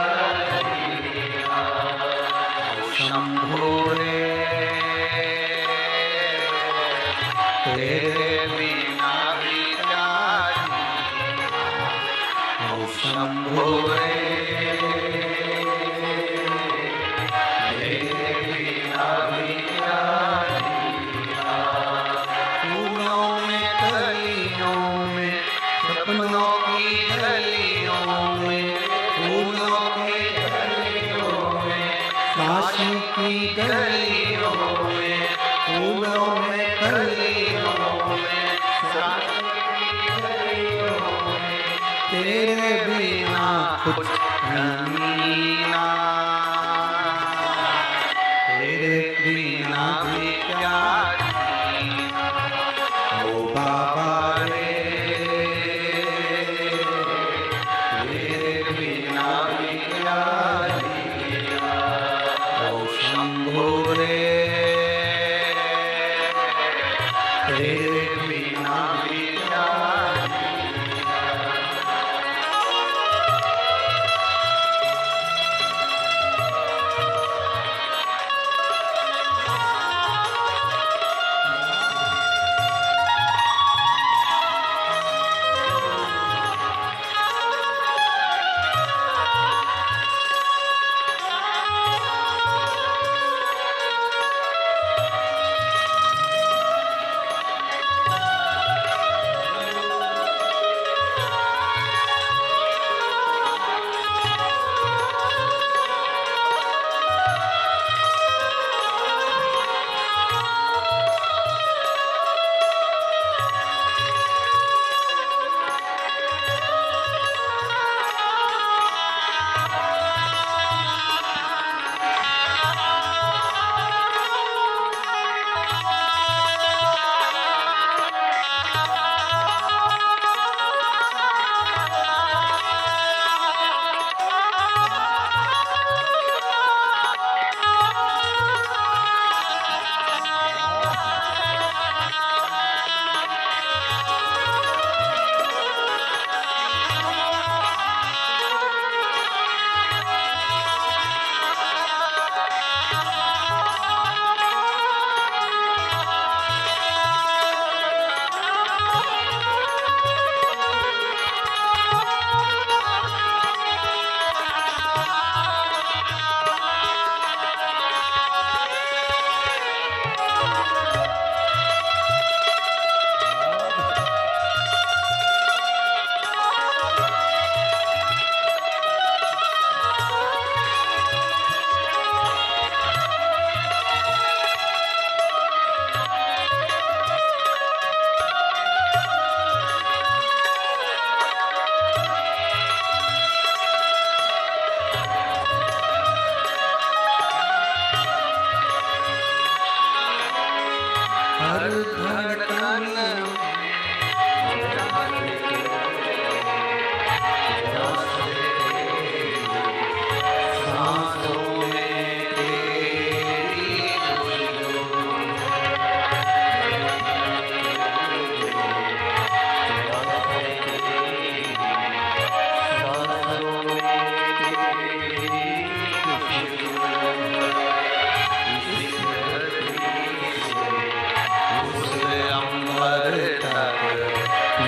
शंभो रे तेरे बिना भी क्या, शंभो रे तेरे बिना भी क्या, फूलों में कलियों में सपनों की गलियों में, फूलों की गलियों में काशी की गलियों में, फूलों में गलियों में काशी की गलियों में, तेरे बिना कुछ नहीं ना, तेरे बिना भी क्या जीना, ओ बाबा रे तेरे बिना भी क्या जीना, ओ शंभो रे तेरे बिना भी क्या जीना।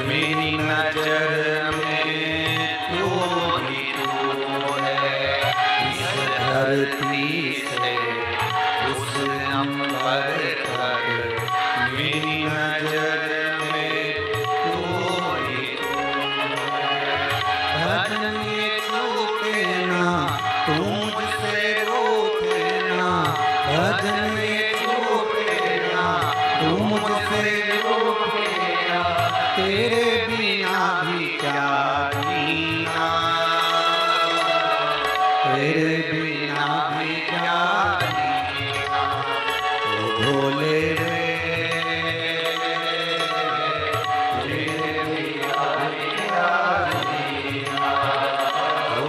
मेरी नजर में तू ही तू है, इस धरती से उस अंबर तक मेरी नजर में तू ही तू है। भजन ये छूटे ना तू मुझसे रोके ना, भजन ये छूटे ना तू मुझसे रोके ना, तेरे बिना भी क्या जीना, तेरे बिना भी क्या जीना। ओ भोले रे तेरे बिना भी क्या जीना, ओ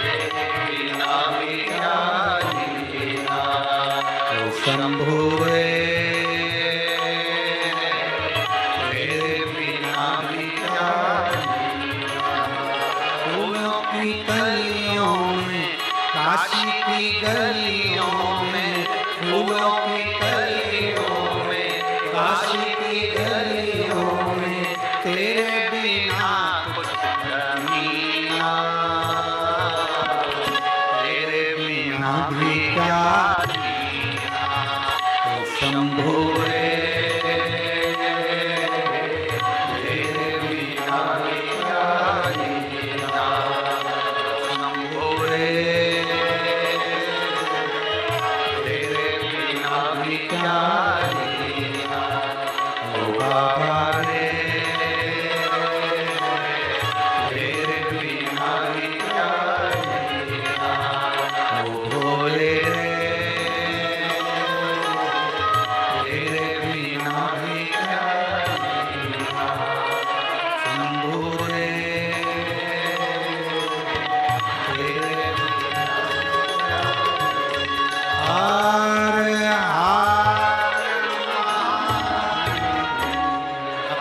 तेरे बिना भी क्या जीना। ओ शंभु रे गलियों में, काशी की गलियों में, फूलों की गलियों में, काशी की गलियों में, तेरे बिना कुछ कमी ना, तेरे बिना भी क्या जीना। ओ शंभु रे तेरे बिना भी क्या जीना, तेरे बिना भी क्या जीना। ओ बाबा रे तेरे बिना भी क्या जीना। ओ भोले रे तेरे बिना भी क्या जीना। शंभु रे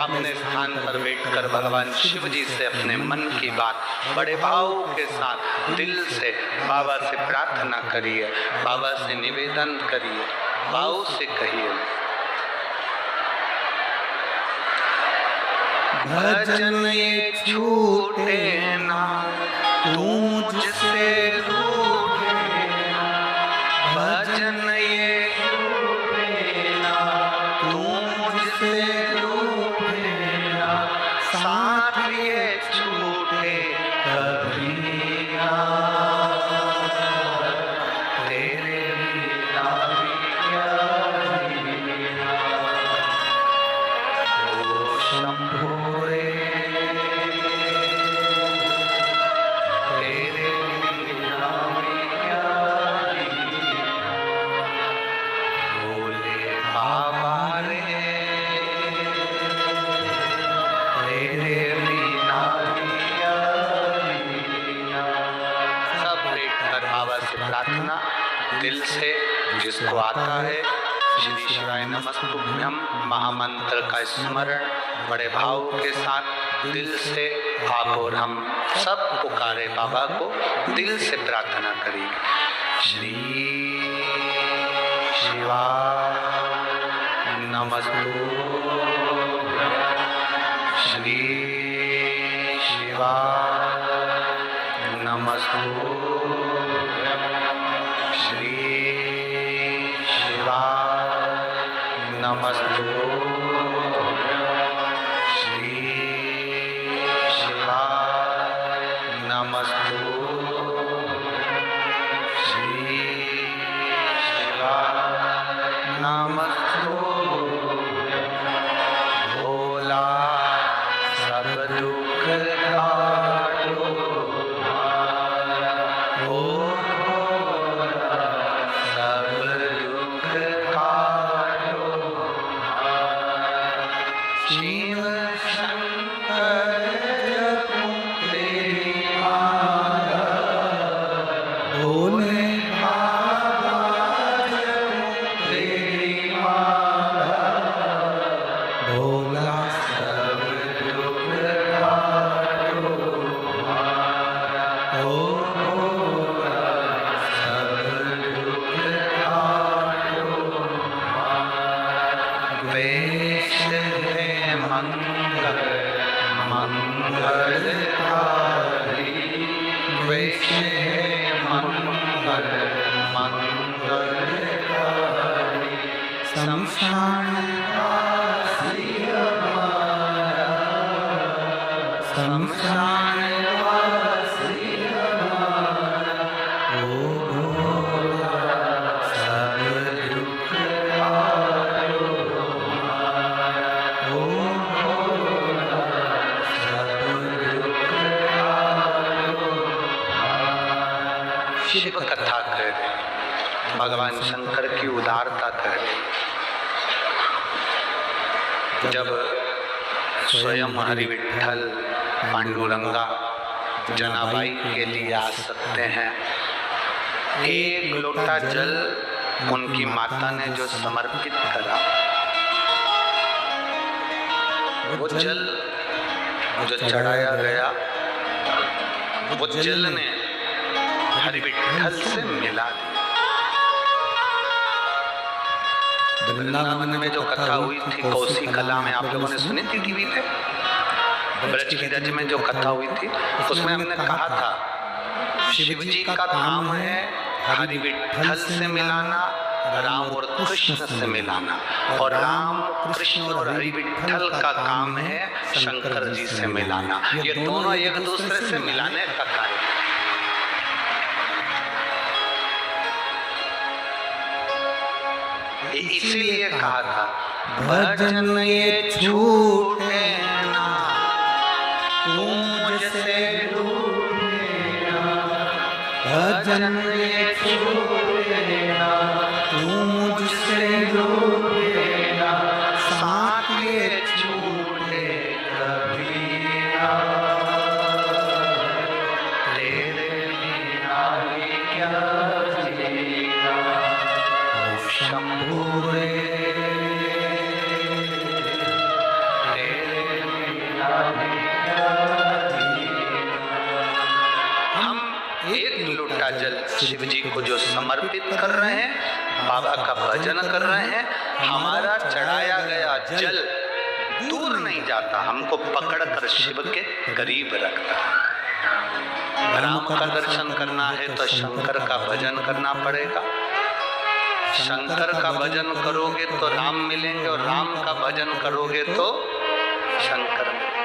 अपने स्थान पर बैठकर भगवान शिव जी से अपने मन की बात बड़े भाव के साथ दिल से बाबा से प्रार्थना करिए, बाबा से निवेदन करिए, भाव से कहिए। भजन ये छूटे ना तू मुझसे रूठे ना, भजन ये छूटे ना तू मुझसे रूठे ना, साथ ये छूटे कभी ना, तेरे बिना भी क्या जीना। ओ शंभु रे तेरे बिना भी क्या जीना। भोले बाबा रे तेरे बिना भी क्या जीना। सब बैठकर बाबा से प्रार्थना दिल से जिसको आता है श्री शिवाय नमस्तुभ्यम महामंत्र का स्मरण बड़े भाव के साथ दिल से आप और हम सब पुकारे बाबा को, दिल से प्रार्थना करें। श्री शिवाय नमस्तुभ्यम, श्री शिवाय नमस्तुभ्यम, श्री शिवाय नमस्तुभ्यम, श्री शिवाय नमस्तुभ्यम, श्री शिवाय नमस्तुभ्यम। भोला सब दुख काटो ओ भोला सब दुख काटो। शिव शंकर जपो तेरी माला, भोले बाबा जपो शमशान वासी हमारा, शमशान वासी हमारा, ओ भोला सब दुख हारो हमारा, ओ भोला सब दुख हारो हमारा। शिव कथा कह रहे, भगवान शंकर की उदारता कह रहे। जब स्वयं हरि विठ्ठल पांडुरंगा जनाबाई के लिए आ सकते हैं, एक लोटा जल उनकी माता ने जो समर्पित करा, वो जल जो चढ़ाया गया, वो जल ने हरि विठ्ठल से मिला दिया। वृंदावन में जो कथा हुई थी कौशी कला में, आप लोगों ने सुनी थी टीवी पे, ब्रज की रज में जो कथा हुई थी, उसमें हमने कहा था शिव जी का काम है हरि विठ्ठल से मिलाना, राम और कृष्ण से मिलाना, और राम कृष्ण और हरि विठ्ठल का काम है शंकर जी से मिलाना। ये दोनों एक दूसरे से मिलाने का कार्य। इसीलिए कहा था भजन ये छूटे ना, तू मुझसे रूठे ना, भजन ये छूटे ना, तू मुझसे रूठे ना, साथ ये छूटे कभी ना, तेरे बिना ये क्या जीना, ओ शंभू रे, तेरे बिना ये क्या जीना। हम एक लोटा जल शिव जी को जो समर्पित कर रहे हैं, बाबा का भजन कर रहे हैं, हमारा चढ़ाया गया जल दूर नहीं जाता, हमको पकड़कर शिव के करीब रखता है। राम का दर्शन करना है तो शंकर का भजन करना पड़ेगा। शंकर का भजन करोगे तो राम मिलेंगे, और राम का भजन करोगे तो शंकर मिलेंगे।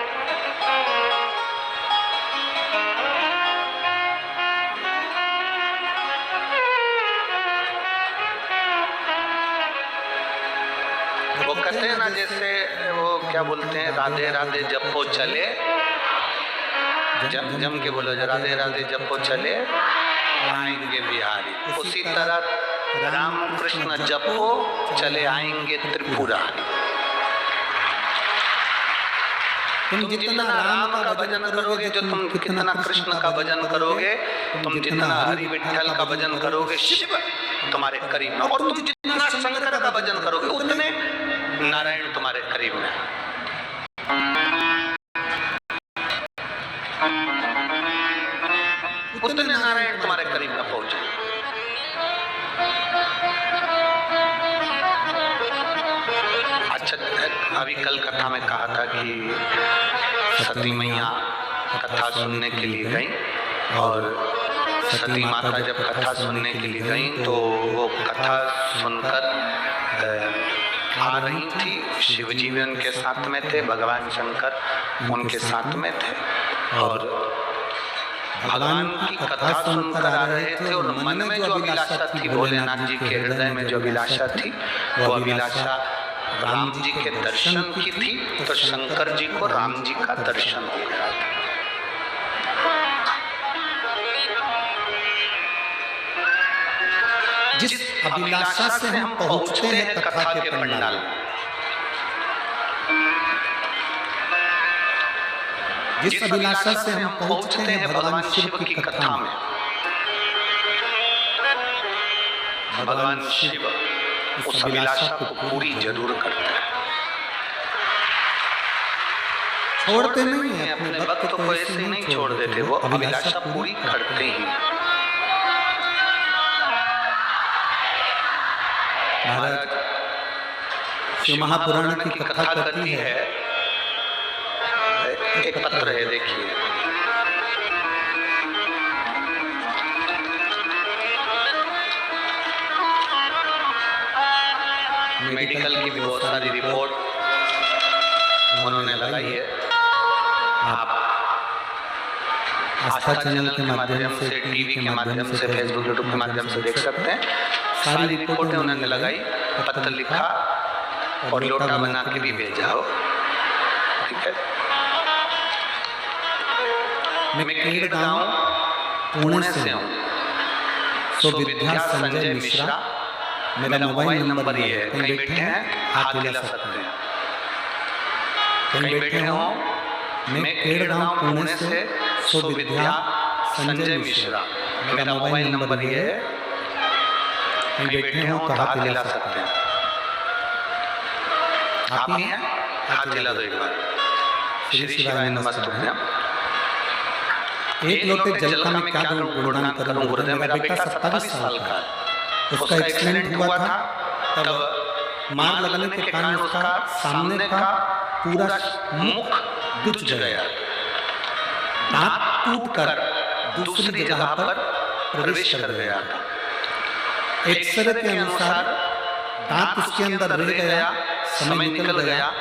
वो कहते हैं ना, जैसे वो क्या बोलते हैं, राधे राधे जपो चले, जम के बोलो, राधे राधे जपो चले आएंगे बिहारी। उसी तरह राम कृष्ण जपो चले आएंगे त्रिपुरारी। तुम जितना राम का भजन करोगे, जो तुम कितना कृष्ण का भजन करोगे, तुम जितना हरि विठ्ठल का भजन करोगे, शिव तुम्हारे करीब में, और तुम जितना शंकर का भजन करोगे, उतने नारायण तुम्हारे करीब में। उतने नारायण तुम्हारे करीब में पहुंचे। अच्छा, अभी कल कथा में कहा था कि सती मैया कथा सुनने के लिए गई, और सती माता जब कथा सुनने के लिए गई तो वो कथा सुनकर आ रही थी। शिव जी भी उनके साथ में थे, भगवान शंकर उनके साथ में थे, और भगवान की कथा सुनकर आ रहे थे, और मन में जो अभिलाषा थी, भोलेनाथ जी के हृदय में जो अभिलाषा थी, वो अभिलाषा राम जी के दर्शन की थी। तो शंकर जी को राम जी का दर्शन हो गया था। जिस अभिलाषा से हम पहुंचते हैं कथा के पंडाल, जिस अभिलाषा से हम पहुंचते हैं भगवान शिव की कथा में, भगवान शिव उस अभिलाषा को पूरी जरूर करते हैं। छोड़ते नहीं है, अपने भक्त को ऐसे नहीं छोड़ देते, वो अभिलाषा पूरी करते ही। महाराज शिव महापुराण की कथा करती है। एक पत्र है, देखिए, मेडिकल की भी बहुत सारी रिपोर्ट उन्होंने लगाई है। आप आस्था चैनल के माध्यम से, टीवी के माध्यम से, फेसबुक यूट्यूब के माध्यम से देख सकते हैं। सारी रिपोर्टें उन्होंने लगाई, पत्र लिखा और लोटा बना के भी भेजा हो। ठीक है। मैं केड़ गांव पुणे से हूँ। सुविद्या संजय मिश्रा मेरा मोबाइल नंबर ये है। कहीं बैठे हैं हाथ हिला सकते हैं। कहीं बैठे हो। मैं केड़ गांव पुणे से सुविद्या संजय मिश्रा मेरा मोबाइल नंबर ये है। कहीं बैठे हो तो हाथ हिला सकते हैं। आप ही हैं? हाथ हिला दो एक बार। श्री शिवाय नमस्तुभ्यम। एक लोटे जल का मैं क्या गुणगान करूं गुरुदेव। मेरा बेटा 27 साल का है। उसका एक्सीडेंट हुआ था, तब मार लगने के कारण उसका सामने का पूरा मुख दुच गया। दांत टूटकर दूसरी जगह पर प्रवेश कर गया। एक्सरे के अनुसार दांत उसके अंदर रह गया, समय निकल गया,